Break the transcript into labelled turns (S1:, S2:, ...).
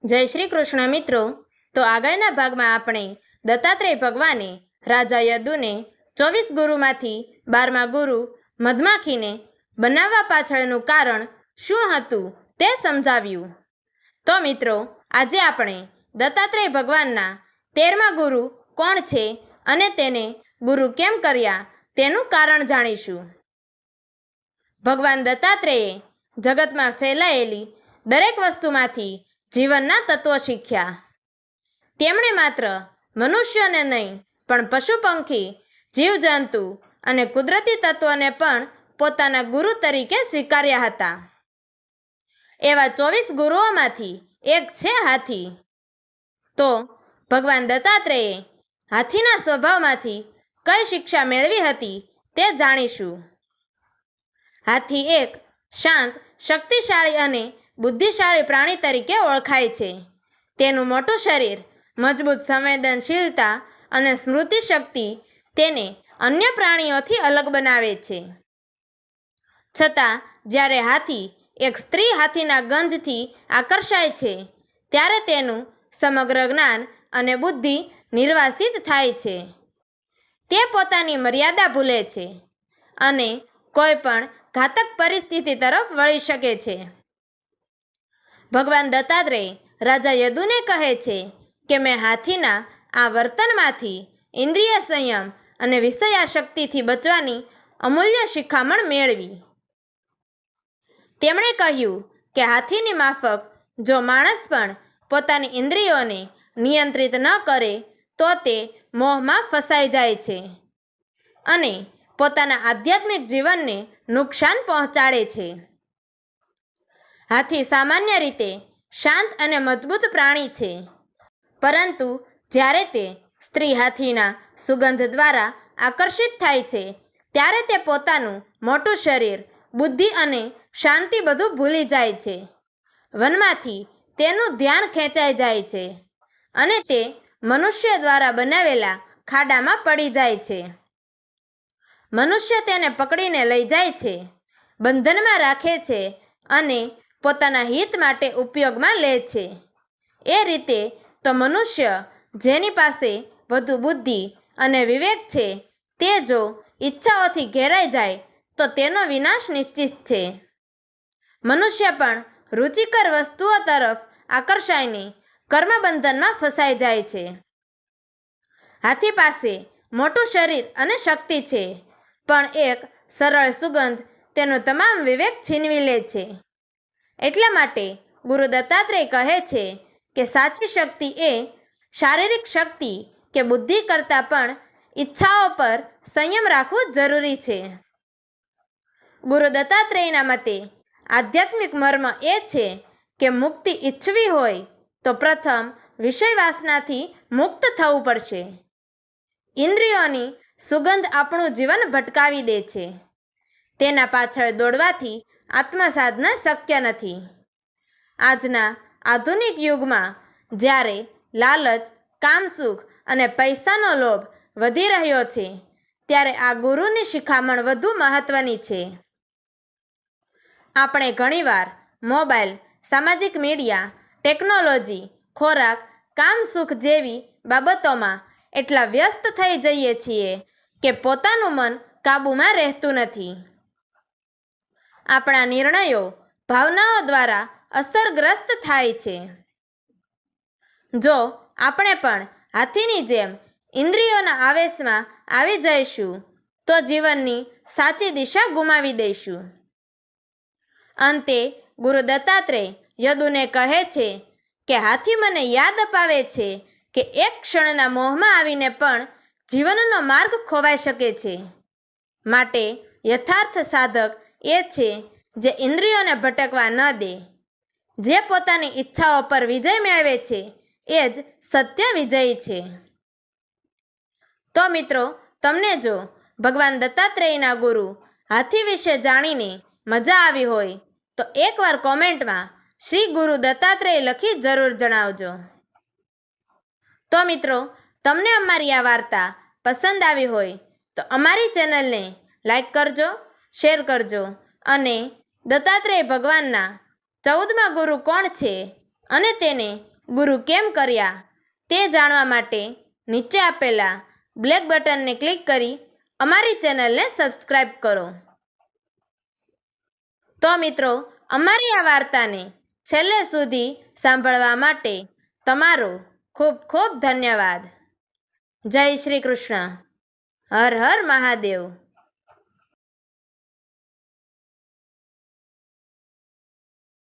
S1: જય શ્રી કૃષ્ણ મિત્રો। તો આગળના ભાગમાં આપણે દત્તાત્રેય ભગવાને રાજા યદુને 24 ગુરુમાંથી 12મા ગુરુ મધમાખીને બનાવવા પાછળનું કારણ શું હતું તે સમજાવ્યું। તો મિત્રો આજે આપણે દત્તાત્રેય ભગવાનના 13મા ગુરુ કોણ છે અને તેને ગુરુ કેમ કર્યા તેનું કારણ જાણીશું। ભગવાન દત્તાત્રેયે જગતમાં ફેલાયેલી દરેક વસ્તુમાંથી જીવનના તત્વો શીખ્યા। તેમણે માત્ર મનુષ્યને નહીં પણ પશુ પંખી જીવજંતુ અને કુદરતી તત્વોને પણ પોતાના ગુરુ તરીકે સ્વીકાર્યા હતા। એવા 24 ગુરુઓમાંથી એક છે હાથી। તો ભગવાન દત્તાત્રેયે હાથીના સ્વભાવમાંથી કઈ શિક્ષા મેળવી હતી તે જાણીશું। હાથી એક શાંત, શક્તિશાળી અને બુદ્ધિશાળી પ્રાણી તરીકે ઓળખાય છે। તેનું મોટું શરીર, મજબૂત સંવેદનશીલતા અને સ્મૃતિ શક્તિ તેને અન્ય પ્રાણીઓથી અલગ બનાવે છે। છતાં જ્યારે હાથી એક સ્ત્રી હાથીના ગંધથી આકર્ષાય છે ત્યારે તેનું સમગ્ર જ્ઞાન અને બુદ્ધિ નિર્વાસિત થાય છે। તે પોતાની મર્યાદા ભૂલે છે અને કોઈ પણ ઘાતક પરિસ્થિતિ તરફ વળી શકે છે। ભગવાન દત્તાત્રેય રાજા યદુને કહે છે કે મેં હાથીના આ વર્તનમાંથી ઇન્દ્રિય સંયમ અને વિષયાશક્તિથી બચવાની અમૂલ્ય શિખામણ મેળવી। તેમણે કહ્યું કે હાથીની માફક જો માણસ પણ પોતાની ઇન્દ્રિયોને નિયંત્રિત ન કરે તો તે મોહમાં ફસાઈ જાય છે અને પોતાના આધ્યાત્મિક જીવનને નુકસાન પહોંચાડે છે। હાથી સામાન્ય રીતે શાંત અને મજબૂત પ્રાણી છે, પરંતુ જ્યારે તે સ્ત્રી હાથીના સુગંધ દ્વારા આકર્ષિત થાય છે ત્યારે તે પોતાનું મોટું શરીર, બુદ્ધિ અને શાંતિ બધું ભૂલી જાય છે। વનમાંથી તેનું ધ્યાન ખેંચાઈ જાય છે અને તે મનુષ્ય દ્વારા બનાવેલા ખાડામાં પડી જાય છે। મનુષ્ય તેને પકડીને લઈ જાય છે, બંધનમાં રાખે છે અને પોતાના હિત માટે ઉપયોગમાં લે છે। એ રીતે તો મનુષ્ય જેની પાસે વધુ બુદ્ધિ અને વિવેક છે તે જો ઈચ્છાઓથી ઘેરાઈ જાય તો તેનો વિનાશ નિશ્ચિત છે। મનુષ્ય પણ રુચિકર વસ્તુઓ તરફ આકર્ષાઈને કર્મબંધનમાં ફસાઈ જાય છે। હાથી પાસે મોટું શરીર અને શક્તિ છે, પણ એક સરળ સુગંધ તેનો તમામ વિવેક છીનવી લે છે। એટલા માટે ગુરુ દત્તાત્રેય કહે છે કે સાચી શક્તિ એ શારીરિક શક્તિ કે બુદ્ધિ કરતાં પણ ઈચ્છાઓ પર સંયમ રાખવું જરૂરી છે। ગુરુ દત્તાત્રેયના મતે આધ્યાત્મિક મર્મ એ છે કે મુક્તિ ઈચ્છવી હોય તો પ્રથમ વિષય વાસનાથી મુક્ત થવું પડશે। ઇન્દ્રિયોની સુગંધ આપણું જીવન ભટકાવી દે છે। તેના પાછળ દોડવાથી આત્મસાધના શક્ય નથી। આજના આધુનિક યુગમાં જ્યારે લાલચ, કામસુખ અને પૈસાનો લોભ વધી રહ્યો છે ત્યારે આ ગુરુની શિખામણ વધુ મહત્વની છે। આપણે ઘણીવાર મોબાઈલ, સામાજિક મીડિયા, ટેકનોલોજી, ખોરાક, કામસુખ જેવી બાબતોમાં એટલા વ્યસ્ત થઈ જઈએ છીએ કે પોતાનું મન કાબૂમાં રહેતું નથી। આપણા નિર્ણયો ભાવનાઓ દ્વારા અસરગ્રસ્ત થાય છે। જો આપણે પણ હાથીની જેમ ઇન્દ્રિયોના આવેશમાં આવી જઈશું તો જીવનની સાચી દિશા ગુમાવી દઈશું। અંતે ગુરુ દત્તાત્રેય યદુને કહે છે કે હાથી મને યાદ અપાવે છે કે એક ક્ષણના મોહમાં આવીને પણ જીવનનો માર્ગ ખોવાઈ શકે છે। માટે યથાર્થ સાધક એ છે જે ઇન્દ્રિયોને ભટકવા ન દે। જે પોતાની ઈચ્છાઓ પર વિજય મેળવે છે એ જ સત્ય વિજયી છે। તો મિત્રો, તમને જો ભગવાન દત્તાત્રેયના ગુરુ હાથી વિશે જાણીને મજા આવી હોય તો એકવાર કોમેન્ટમાં શ્રી ગુરુ દત્તાત્રેય લખી જરૂર જણાવજો। તો મિત્રો, તમને અમારી આ વાર્તા પસંદ આવી હોય તો અમારી ચેનલને લાઈક કરજો, શેર કરજો અને દત્તાત્રેય ભગવાનના 14મા ગુરુ કોણ છે અને તેને ગુરુ કેમ કર્યા તે જાણવા માટે નીચે આપેલા બ્લેક બટનને ક્લિક કરી અમારી ચેનલને સબસ્ક્રાઈબ કરો. તો મિત્રો, અમારી આ વાર્તાને છેલ્લે સુધી સાંભળવા માટે તમારો ખૂબ ખૂબ ધન્યવાદ. જય શ્રી કૃષ્ણ. હર હર મહાદેવ.